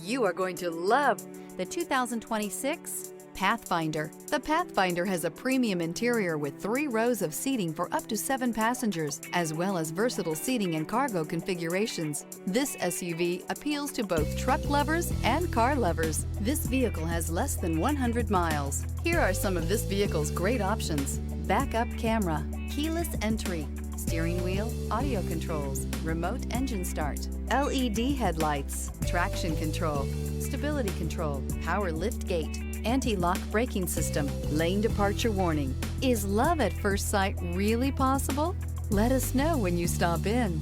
You are going to love the 2026 Pathfinder. The Pathfinder has a premium interior with 3 rows of seating for up to 7 passengers, as well as versatile seating and cargo configurations. This SUV appeals to both truck lovers and car lovers. This vehicle has less than 100 miles. Here are some of this vehicle's great options: backup camera, keyless entry, steering wheel audio controls, remote engine start, LED headlights, traction control, stability control, power lift gate, anti-lock braking system, lane departure warning. Is love at first sight really possible? Let us know when you stop in.